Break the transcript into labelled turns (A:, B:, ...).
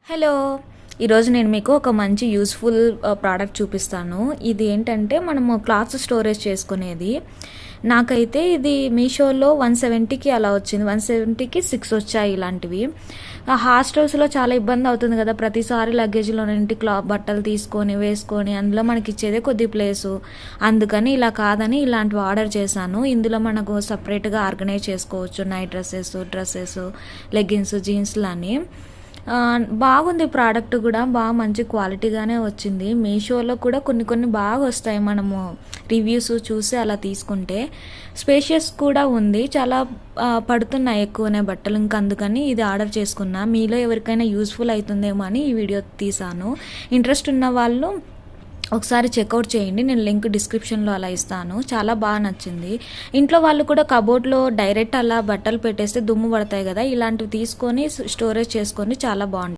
A: Hello! ఈరోజు నేను మీకు ఒక మంచి యూజ్‌ఫుల్ ప్రోడక్ట్ చూపిస్తాను. ఇది ఏంటంటే మనము క్లాత్స్ స్టోరేజ్ చేసుకునేది. నాకైతే ఇది మీషోలో 170కి అలా వచ్చింది. 170కి 6 వచ్చాయి ఇలాంటివి. హాస్టల్స్‌లో చాలా ఇబ్బంది అవుతుంది కదా! ప్రతిసారి లగేజ్‌లో నుండి బట్టలు తీసుకొని, వేసుకొని అందులో మనకిచ్చేదే కొద్ది ప్లేసు. అందుకని ఇలా కాదని ఇలాంటివి ఆర్డర్ చేశాను. ఇందులో మనకు సెపరేట్‌గా ఆర్గనైజ్ చేసుకోవచ్చు. నైట్ డ్రెసెస్, లెగ్గిన్స్, జీన్స్‌లని. బాగుంది ప్రోడక్ట్ కూడా. మంచి క్వాలిటీగానే వచ్చింది. మీషోలో కూడా కొన్ని బాగా వస్తాయి మనము రివ్యూస్ చూసి అలా తీసుకుంటే. స్పేషియస్ కూడా ఉంది. చాలా పడుతున్నాయి ఎక్కువనే బట్టలు. ఇంక అందుకని ఇది ఆర్డర్ చేసుకున్నా. మీలో ఎవరికైనా యూజ్‌ఫుల్ అవుతుందేమో అని ఈ వీడియో తీశాను. ఇంట్రెస్ట్ ఉన్న వాళ్ళు ఒకసారి చెక్అవుట్ చేయండి. నేను లింక్ డిస్క్రిప్షన్లో అలా ఇస్తాను. చాలా బాగా నచ్చింది. ఇంట్లో వాళ్ళు కూడా కబోర్డ్లో డైరెక్ట్ అలా బట్టలు పెట్టేస్తే దుమ్ము పడతాయి కదా! ఇలాంటివి తీసుకొని స్టోరేజ్ చేసుకొని చాలా బాగుంటుంది.